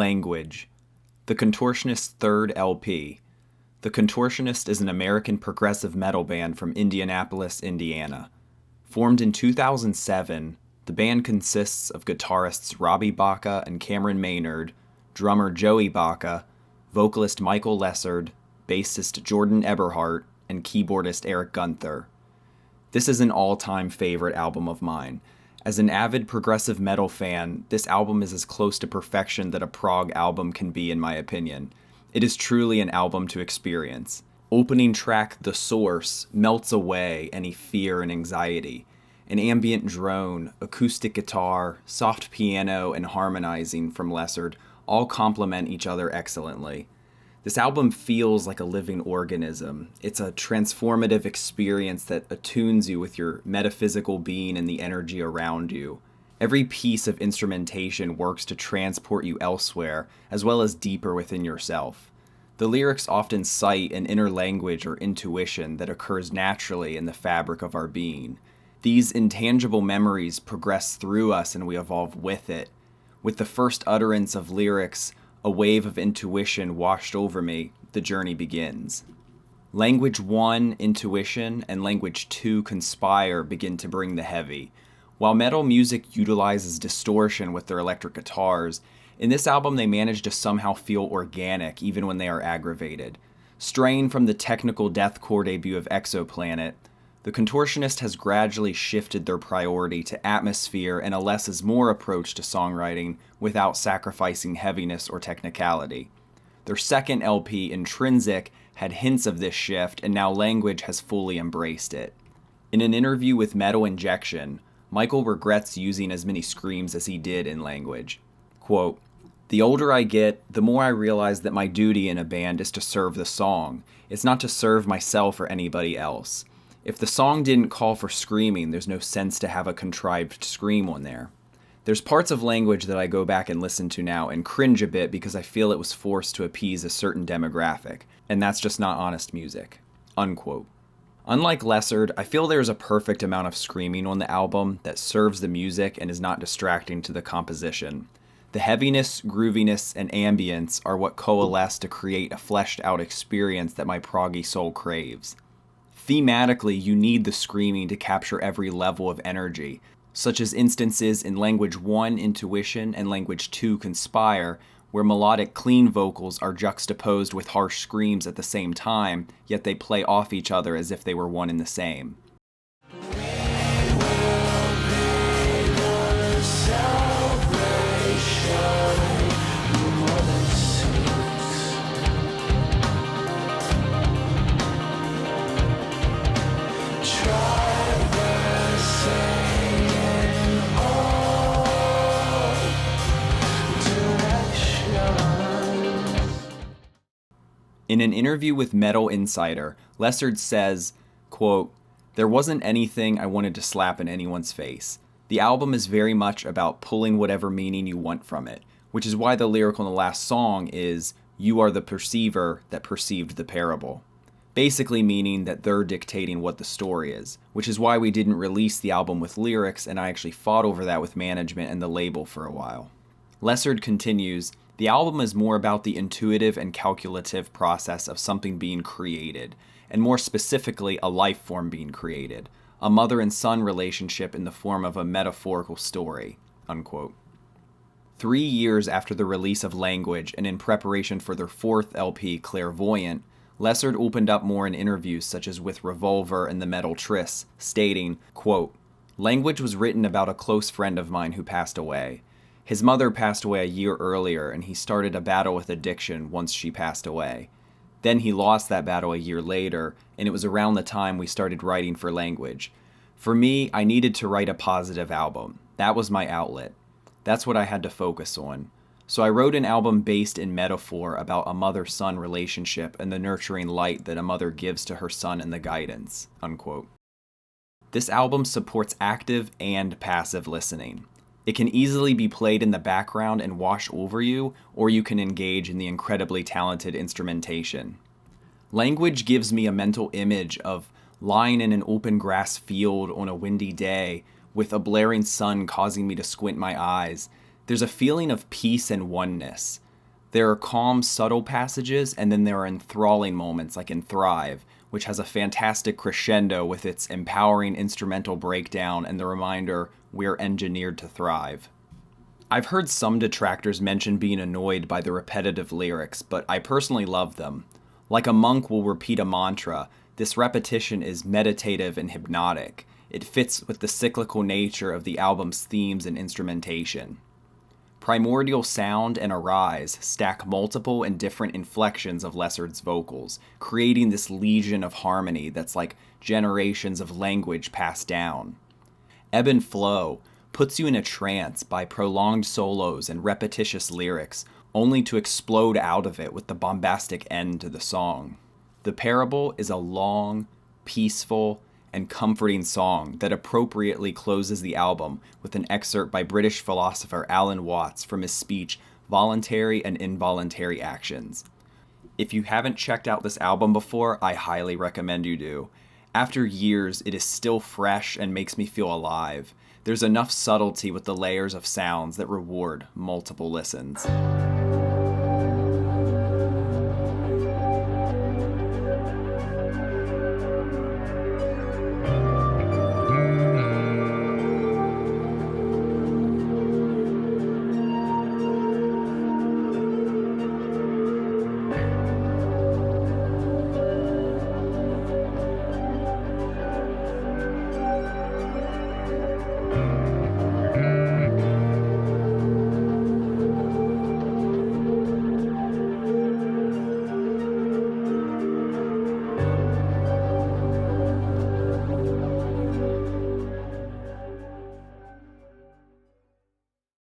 Language. The Contortionist's third LP. The Contortionist is an American progressive metal band from Indianapolis, Indiana. Formed in 2007, the band consists of guitarists Robbie Baca and Cameron Maynard, drummer Joey Baca, vocalist Michael Lessard, bassist Jordan Eberhardt, and keyboardist Eric Gunther. This is an all-time favorite album of mine. As an avid progressive metal fan, this album is as close to perfection that a prog album can be, in my opinion. It is truly an album to experience. Opening track The Source melts away any fear and anxiety. An ambient drone, acoustic guitar, soft piano, and harmonizing from Lessard all complement each other excellently. This album feels like a living organism. It's a transformative experience that attunes you with your metaphysical being and the energy around you. Every piece of instrumentation works to transport you elsewhere, as well as deeper within yourself. The lyrics often cite an inner language or intuition that occurs naturally in the fabric of our being. These intangible memories progress through us and we evolve with it. With the first utterance of lyrics, a wave of intuition washed over me, the journey begins. Language 1, Intuition, and Language 2, Conspire begin to bring the heavy. While metal music utilizes distortion with their electric guitars, in this album they manage to somehow feel organic even when they are aggravated. Straying from the technical deathcore debut of Exoplanet, the Contortionist has gradually shifted their priority to atmosphere and a less is more approach to songwriting without sacrificing heaviness or technicality. Their second LP, Intrinsic, had hints of this shift, and now Language has fully embraced it. In an interview with Metal Injection, Michael regrets using as many screams as he did in Language. Quote, "The older I get, the more I realize that my duty in a band is to serve the song. It's not to serve myself or anybody else. If the song didn't call for screaming, there's no sense to have a contrived scream on there. There's parts of Language that I go back and listen to now and cringe a bit because I feel it was forced to appease a certain demographic, and that's just not honest music." Unquote. Unlike Lessard, I feel there's a perfect amount of screaming on the album that serves the music and is not distracting to the composition. The heaviness, grooviness, and ambience are what coalesce to create a fleshed-out experience that my proggy soul craves. Thematically, you need the screaming to capture every level of energy, such as instances in Language 1, Intuition, and Language 2, Conspire, where melodic clean vocals are juxtaposed with harsh screams at the same time, yet they play off each other as if they were one and the same. In an interview with Metal Insider, Lessard says, quote, "There wasn't anything I wanted to slap in anyone's face. The album is very much about pulling whatever meaning you want from it, which is why the lyric on the last song is, 'You are the perceiver that perceived the parable.' Basically meaning that they're dictating what the story is, which is why we didn't release the album with lyrics, and I actually fought over that with management and the label for a while." Lessard continues, "The album is more about the intuitive and calculative process of something being created, and more specifically, a life form being created, a mother and son relationship in the form of a metaphorical story." Unquote. 3 years after the release of Language and in preparation for their fourth LP, Clairvoyant, Lessard opened up more in interviews such as with Revolver and the Metal Triss, stating, quote, "Language was written about a close friend of mine who passed away. His mother passed away a year earlier, and he started a battle with addiction once she passed away. Then he lost that battle a year later, and it was around the time we started writing for Language. For me, I needed to write a positive album. That was my outlet. That's what I had to focus on. So I wrote an album based in metaphor about a mother-son relationship and the nurturing light that a mother gives to her son and the guidance." Unquote. This album supports active and passive listening. It can easily be played in the background and wash over you, or you can engage in the incredibly talented instrumentation. Language gives me a mental image of lying in an open grass field on a windy day with a blaring sun causing me to squint my eyes. There's a feeling of peace and oneness. There are calm, subtle passages, and then there are enthralling moments like in Thrive, which has a fantastic crescendo with its empowering instrumental breakdown and the reminder, we're engineered to thrive. I've heard some detractors mention being annoyed by the repetitive lyrics, but I personally love them. Like a monk will repeat a mantra, this repetition is meditative and hypnotic. It fits with the cyclical nature of the album's themes and instrumentation. Primordial Sound and Arise stack multiple and different inflections of Lessard's vocals, creating this legion of harmony that's like generations of language passed down. Ebb and Flow puts you in a trance by prolonged solos and repetitious lyrics, only to explode out of it with the bombastic end to the song. The Parable is a long, peaceful, and comforting song that appropriately closes the album with an excerpt by British philosopher Alan Watts from his speech, Voluntary and Involuntary Actions. If you haven't checked out this album before, I highly recommend you do. After years, it is still fresh and makes me feel alive. There's enough subtlety with the layers of sounds that reward multiple listens.